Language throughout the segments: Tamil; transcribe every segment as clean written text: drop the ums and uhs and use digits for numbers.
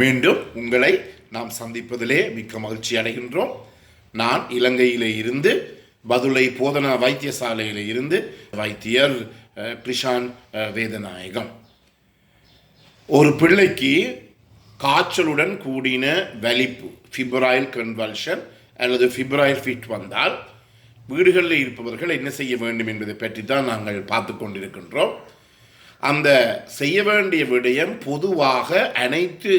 மீண்டும் உங்களை நாம் சந்திப்பதிலே மிக்க மகிழ்ச்சி அடைகின்றோம். நான் இலங்கையிலே இருந்து பதுளை போதனா வைத்தியசாலையில் இருந்து வைத்தியர் கிருஷான் வேதநாயகம். ஒரு பிள்ளைக்கு காய்ச்சலுடன் கூடின வலிப்பு, ஃபிப்ரைல் கன்வல்ஷன் அல்லது ஃபிப்ரைல் ஃபிட் வந்தால் வீடுகளில் இருப்பவர்கள் என்ன செய்ய வேண்டும் என்பதை பற்றி தான் நாங்கள் பார்த்து கொண்டிருக்கின்றோம். அந்த செய்ய வேண்டிய விடயம் பொதுவாக அனைத்து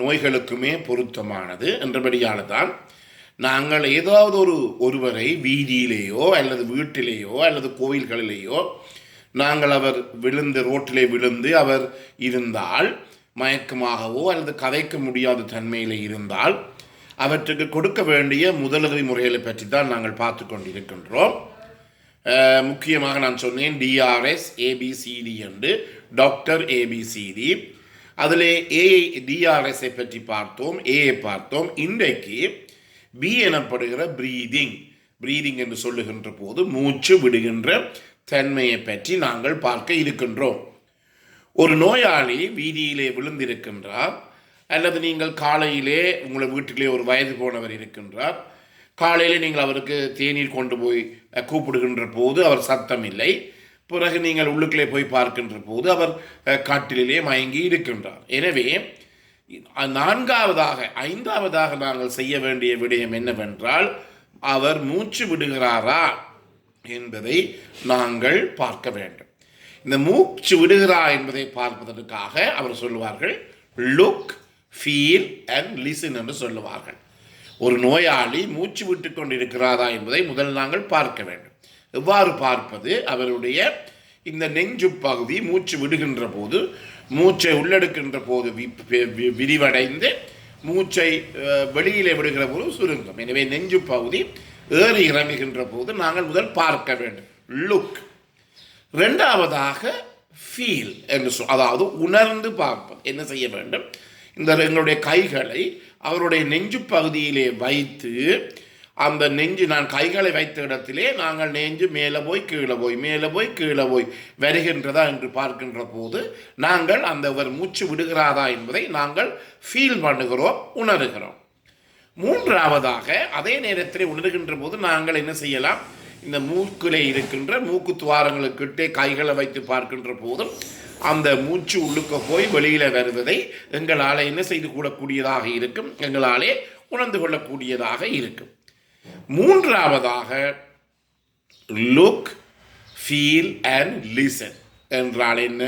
நோய்களுக்குமே பொருத்தமானது என்றபடியால் தான் நாங்கள் ஏதாவது ஒருவரை வீதியிலேயோ அல்லது வீட்டிலேயோ அல்லது கோயில்களிலேயோ நாங்கள் அவர் ரோட்டிலே விழுந்து அவர் இருந்தால், மயக்கமாகவோ அல்லது கதைக்க முடியாத தன்மையில் இருந்தால் அவற்றுக்கு கொடுக்க வேண்டிய முதலுதவி முறைகளை பற்றி தான் நாங்கள் பார்த்து கொண்டிருக்கின்றோம். முக்கியமாக நான் சொன்னேன் டிஆர்எஸ் ஏபிசிடி என்று, டாக்டர் ஏபிசிடி. அதில் டிஆர்எஸை பற்றி பார்த்தோம், ஏயை பார்த்தோம். இன்றைக்கு பி எனப்படுகிற பிரீதிங் என்று சொல்லுகின்ற போது மூச்சு விடுகின்ற தன்மையை பற்றி நாங்கள் பார்க்க இருக்கின்றோம். ஒரு நோயாளி வீதியிலே விழுந்திருக்கின்றார், அல்லது நீங்கள் காலையிலே உங்களை வீட்டிலே ஒரு வயது போனவர் இருக்கின்றார், காலையில் நீங்கள் அவருக்கு தேநீர் கொண்டு போய் கூப்பிடுகின்ற போது அவர் சத்தம் இல்லை. பிறகு நீங்கள் உள்ளுக்குள்ளே போய் பார்க்கின்ற போது அவர் காட்டிலே மயங்கி இருக்கின்றார். எனவே ஐந்தாவதாக நாங்கள் செய்ய வேண்டிய விடயம் என்னவென்றால், அவர் மூச்சு விடுகிறாரா என்பதை நாங்கள் பார்க்க வேண்டும். இந்த மூச்சு விடுகிறார் என்பதை பார்ப்பதற்காக அவர் சொல்லுவார்கள் லுக், ஃபீல் அண்ட் லிசன் என்று சொல்லுவார்கள். ஒரு நோயாளி மூச்சு விட்டு கொண்டிருக்கிறாரா என்பதை முதல் நாங்கள் பார்க்க வேண்டும். எவ்வாறு பார்ப்பது? அவருடைய இந்த நெஞ்சு பகுதி மூச்சு விடுகின்ற போது, மூச்சை உள்ளெடுக்கின்ற போது விரிவடைந்து மூச்சை வெளியிலே விடுகிற போது சுருங்கும். எனவே நெஞ்சு பகுதி ஏறி இறங்குகின்ற போது நாங்கள் முதல் பார்க்க வேண்டும், லுக். இரண்டாவதாக ஃபீல் என்று அதாவது உணர்ந்து பார்ப்பது. என்ன செய்ய வேண்டும்? எங்களுடைய கைகளை அவருடைய நெஞ்சு பகுதியிலே வைத்து, அந்த நெஞ்சு, நான் கைகளை வைத்த இடத்திலே நாங்கள் நெஞ்சு மேலே போய் கீழே போய் வருகின்றதா என்று பார்க்கின்ற போது நாங்கள் அவர் மூச்சு விடுகிறாரா என்பதை நாங்கள் ஃபீல் பண்ணுகிறோம், உணர்கிறோம். மூன்றாவதாக அதே நேரத்தில் உணர்கின்ற போது நாங்கள் என்ன செய்யலாம்? இந்த மூக்கிலே இருக்கின்ற மூக்கு துவாரங்களுக்கிட்டே கைகளை வைத்து பார்க்கின்ற போதும் அந்த மூச்சு உள்ளுக்க போய் வெளியில் வருவதை எங்களால் என்ன செய்து கூடக்கூடியதாக இருக்கும், எங்களாலே உணர்ந்து கொள்ளக்கூடியதாக இருக்கும். மூன்றாவதாக லுக், ஃபீல் அண்ட் லிசன் என்றால் என்ன?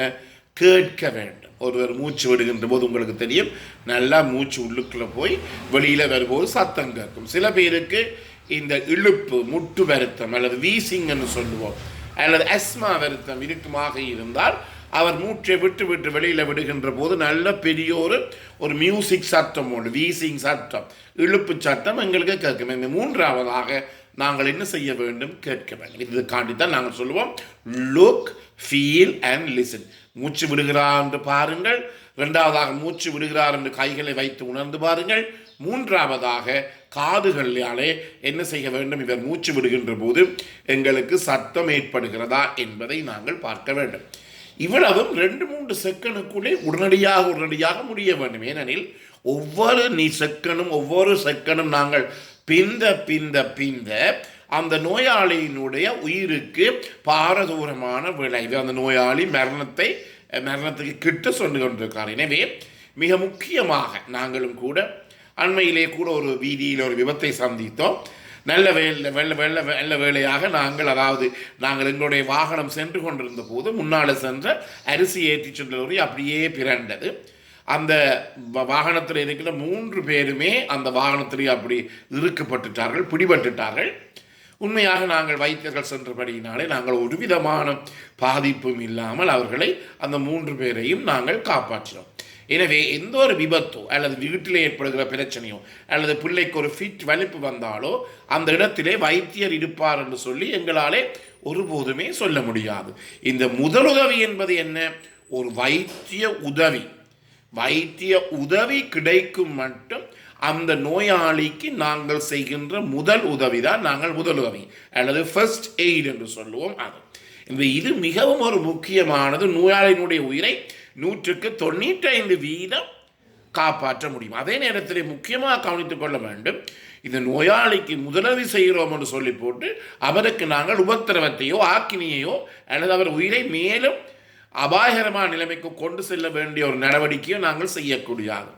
கேட்க வேண்டும். ஒருவர் மூச்சு விடுகின்ற போது உங்களுக்கு தெரியும், நல்லா மூச்சு உள்ளுக்குள்ள போய் வெளியில் வரும்போது சத்தம் கேட்கும். சில பேருக்கு இந்த இழுப்பு, முட்டு வருத்தம் அல்லது வீசிங் என்று சொல்லுவோம், அல்லது அஸ்மா வருத்தம் இருக்குமாக இருந்தால் அவர் மூச்சை விட்டு வெளியில் விடுகின்ற போது நல்ல பெரிய ஒரு மியூசிக் சத்தம் உண்டு, வீசிங் சத்தம், இழுப்பு சத்தம் எங்களுக்கு கேட்கும். இந்த மூன்றாவதாக நாங்கள் என்ன செய்ய வேண்டும்? கேட்க வேண்டும். இதுக்காண்டி தான் நாங்கள் சொல்லுவோம் லுக், ஃபீல் அண்ட் லிசன். மூச்சு விடுகிறார் என்று பாருங்கள். இரண்டாவதாக மூச்சு விடுகிறார் என்று கைகளை வைத்து உணர்ந்து பாருங்கள். மூன்றாவதாக காதுகளாலே என்ன செய்ய வேண்டும்? இவர் மூச்சு விடுகின்ற போது எங்களுக்கு சத்தம் ஏற்படுகிறதா என்பதை நாங்கள் பார்க்க வேண்டும். இவ்வளவும் 2-3 செகண்டுக்குள்ளே உடனடியாக முடிய வேண்டும். ஏனெனில் ஒவ்வொரு செகண்டும் நாங்கள் பிந்த அந்த நோயாளியினுடைய உயிருக்கு பாரதூரமான விளைவு, அந்த நோயாளி மரணத்துக்கு கிட்ட சொல்லி கொண்டிருக்கிறார். எனவே மிக முக்கியமாக நாங்களும் கூட அண்மையிலே கூட ஒரு வீதியில் ஒரு விபத்தை சந்தித்தோம். நல்ல வேளையாக நாங்கள் எங்களுடைய வாகனம் சென்று கொண்டிருந்த போது முன்னால் சென்ற அரிசி ஏற்றி சென்ற லோரி அப்படியே பிறண்டது. அந்த வாகனத்தில் இருக்கிற 3 பேருமே அந்த வாகனத்திலே அப்படி இறுக்கப்பட்டுட்டார்கள், பிடிபட்டுட்டார்கள். உண்மையாக நாங்கள் வைத்தியர்கள் சென்றபடியினாலே நாங்கள் ஒரு விதமான பாதிப்பும் இல்லாமல் அவர்களை, அந்த 3 பேரையும் நாங்கள் காப்பாற்றினோம். எனவே எந்த ஒரு விபத்தோ அல்லது வீட்டிலே ஏற்படுகிற பிரச்சனையோ அல்லது பிள்ளைக்கு ஒரு ஃபிட் வலிப்பு வந்தாலோ அந்த இடத்திலே வைத்தியர் இருப்பார் என்று சொல்லி எங்களாலே ஒருபோதுமே சொல்ல முடியாது. இந்த முதலுதவி என்பது என்ன? ஒரு வைத்திய உதவி கிடைக்கும் மட்டும் அந்த நோயாளிக்கு நாங்கள் செய்கின்ற முதல் உதவி தான் முதலுதவி அல்லது ஃபர்ஸ்ட் எய்ட் என்று சொல்லுவோம். இது மிகவும் ஒரு முக்கியமானது. நோயாளியினுடைய உயிரை 100% காப்பாற்ற முடியும். அதே நேரத்தில் முக்கியமாக கவனித்துக் கொள்ள வேண்டும், இந்த நோயாளிக்கு முதலுதவி செய்கிறோம் என்று சொல்லி போட்டு அவருக்கு நாங்கள் உபத்திரவத்தையோ ஆக்கினியையோ அல்லது அவர் உயிரை மேலும் அபாயகரமான நிலைமைக்கு கொண்டு செல்ல வேண்டிய ஒரு நடவடிக்கையை நாங்கள் செய்யக்கூடியது.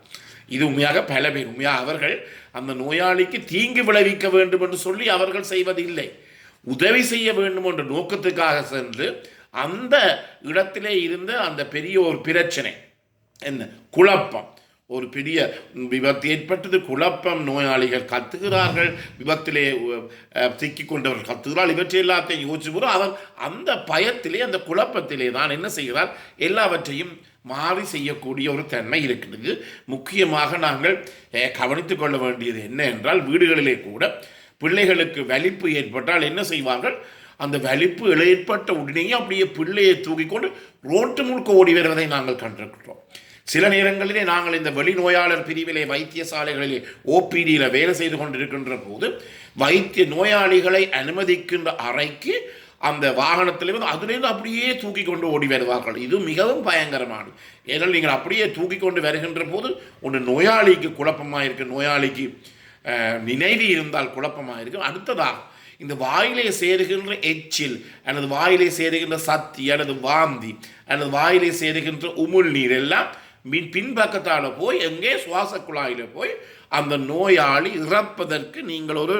இது உண்மையாக பல பேர் உண்மையாக அவர்கள் அந்த நோயாளிக்கு தீங்கு விளைவிக்க வேண்டும் என்று சொல்லி அவர்கள் செய்வதில்லை. உதவி செய்ய வேண்டும் என்ற நோக்கத்துக்காக சென்று அந்த இடத்திலே இருந்த அந்த பெரிய ஒரு பிரச்சனை என்ன, குழப்பம், ஒரு பெரிய விபத்து ஏற்பட்டது, குழப்பம், நோயாளிகள் கத்துகிறார்கள், விபத்திலே சிக்கிக் கொண்டவர்கள் கத்துகிறார்கள், இவற்றை எல்லாத்தையும் யோசிச்சு போது அவர் அந்த பயத்திலே அந்த குழப்பத்திலே தான் என்ன செய்கிறார், எல்லாவற்றையும் மாறி செய்யக்கூடிய ஒரு தன்மை இருக்கிறது. முக்கியமாக நாங்கள் கவனித்துக் கொள்ள வேண்டியது என்ன என்றால், வீடுகளிலே கூட பிள்ளைகளுக்கு வலிப்பு ஏற்பட்டால் என்ன செய்வார்கள், அந்த வலிப்பு ஏற்பட்ட உடனேயே அப்படியே பிள்ளையை தூக்கிக்கொண்டு ரோட்டு முழுக்க ஓடி வருவதை நாங்கள் கண்டிருக்கிறோம். சில நேரங்களிலே நாங்கள் இந்த வெளிநோயாளர் பிரிவிலே வைத்தியசாலைகளிலே ஓபிடியில் வேலை செய்து கொண்டிருக்கின்ற போது வைத்திய நோயாளிகளை அனுமதிக்கின்ற அறைக்கு அந்த வாகனத்திலிருந்து அதிலிருந்து அப்படியே தூக்கி கொண்டு ஓடி வருவார்கள். இது மிகவும் பயங்கரமானது. ஏனால் நீங்கள் அப்படியே தூக்கி கொண்டு வருகின்ற போது ஒன்று நோயாளிக்கு குழப்பமாக இருக்கு, நோயாளிக்கு நினைவு இருந்தால் குழப்பமாக இருக்கும். அடுத்ததாக இந்த வாயிலே சேருகின்ற எச்சில் அல்லது வாயிலே சேருகின்ற சத்தி அல்லது வாந்தி அல்லது வாயிலே சேருகின்ற உமிழ் நீர் எல்லாம் பின்பக்கத்தால் போய் எங்கே சுவாச குழாயில் போய் அந்த நோயாளி இறப்பதற்கு நீங்கள் ஒரு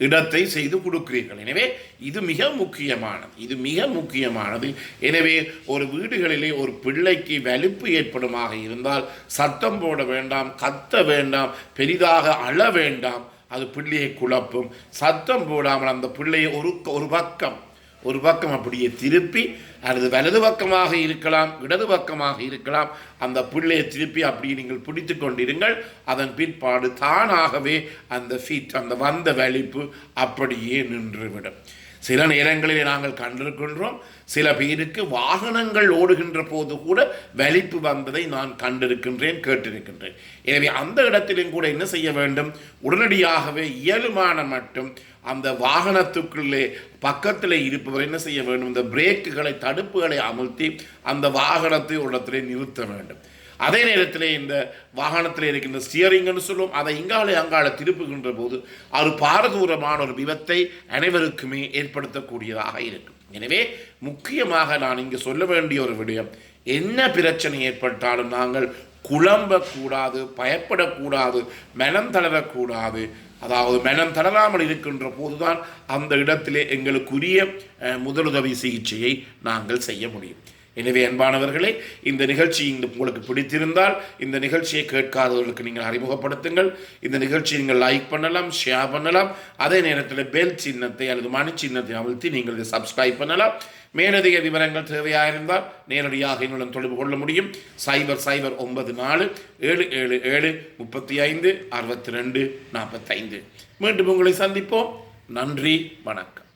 இடத்தை செய்து கொடுக்கிறீர்கள். எனவே இது மிக முக்கியமானது, இது மிக முக்கியமானது. எனவே ஒரு வீடுகளிலே ஒரு பிள்ளைக்கு வலிப்பு ஏற்படுமாக இருந்தால் சத்தம் போட வேண்டாம், கத்த வேண்டாம், பெரிதாக அழ வேண்டாம். அது பிள்ளையை குழப்பும். சத்தம் போடாமல் அந்த பிள்ளையை ஒரு பக்கம் அப்படியே திருப்பி, அல்லது வலது பக்கமாக இருக்கலாம், இடது பக்கமாக இருக்கலாம், அந்த பிள்ளையை திருப்பி அப்படியே நீங்கள் பிடித்து கொண்டிருங்கள். அதன் பிற்பாடு தானாகவே அந்த வந்த வலிப்பு அப்படியே நின்றுவிடும். சில நேரங்களிலே நாங்கள் கண்டிருக்கின்றோம், சில பேருக்கு வாகனங்கள் ஓடுகின்ற போது கூட வலிப்பு வந்ததை நான் கண்டிருக்கின்றேன், கேட்டிருக்கின்றேன். எனவே அந்த இடத்திலும் கூட என்ன செய்ய வேண்டும், உடனடியாகவே இயலுமான மட்டும் அந்த வாகனத்துக்குள்ளே பக்கத்தில் இருப்பவர் என்ன செய்ய வேண்டும், இந்த பிரேக்குகளை தடுப்புகளை அமுழ்த்தி அந்த வாகனத்தை ஒரு இடத்திலே நிறுத்த வேண்டும். அதே நேரத்தில் இந்த வாகனத்தில் இருக்கின்ற ஸ்டியரிங்னு சொல்லுவோம், அதை அங்கால திருப்புகின்ற போது அது பாரதூரமான ஒரு விபத்தை அனைவருக்குமே ஏற்படுத்தக்கூடியதாக இருக்கும். எனவே முக்கியமாக நான் இங்கு சொல்ல வேண்டிய ஒரு விடயம், என்ன பிரச்சனை ஏற்பட்டாலும் நாங்கள் குழம்பக்கூடாது, பயப்படக்கூடாது, மனம் தளரக்கூடாது. அதாவது மனம் தளராமல் இருக்கின்ற போதுதான் அந்த இடத்திலே எங்களுக்குரிய முதலுதவி சிகிச்சையை நாங்கள் செய்ய முடியும். எனவே அன்பானவர்களே, இந்த நிகழ்ச்சி உங்களுக்கு பிடித்திருந்தால் இந்த நிகழ்ச்சியை கேட்காதவர்களுக்கு நீங்கள் அறிமுகப்படுத்துங்கள். இந்த நிகழ்ச்சியை நீங்கள் லைக் பண்ணலாம், ஷேர் பண்ணலாம். அதே நேரத்தில் பெல் சின்னத்தை அல்லது மணி சின்னத்தை அழுத்தி நீங்கள் இதை சப்ஸ்கிரைப் பண்ணலாம். மேலதிக விவரங்கள் தேவையாக இருந்தால் நேரடியாக எங்களுடன் தொடர்பு கொள்ள முடியும். 0094 777 35 62 45. மீண்டும் உங்களை சந்திப்போம். நன்றி, வணக்கம்.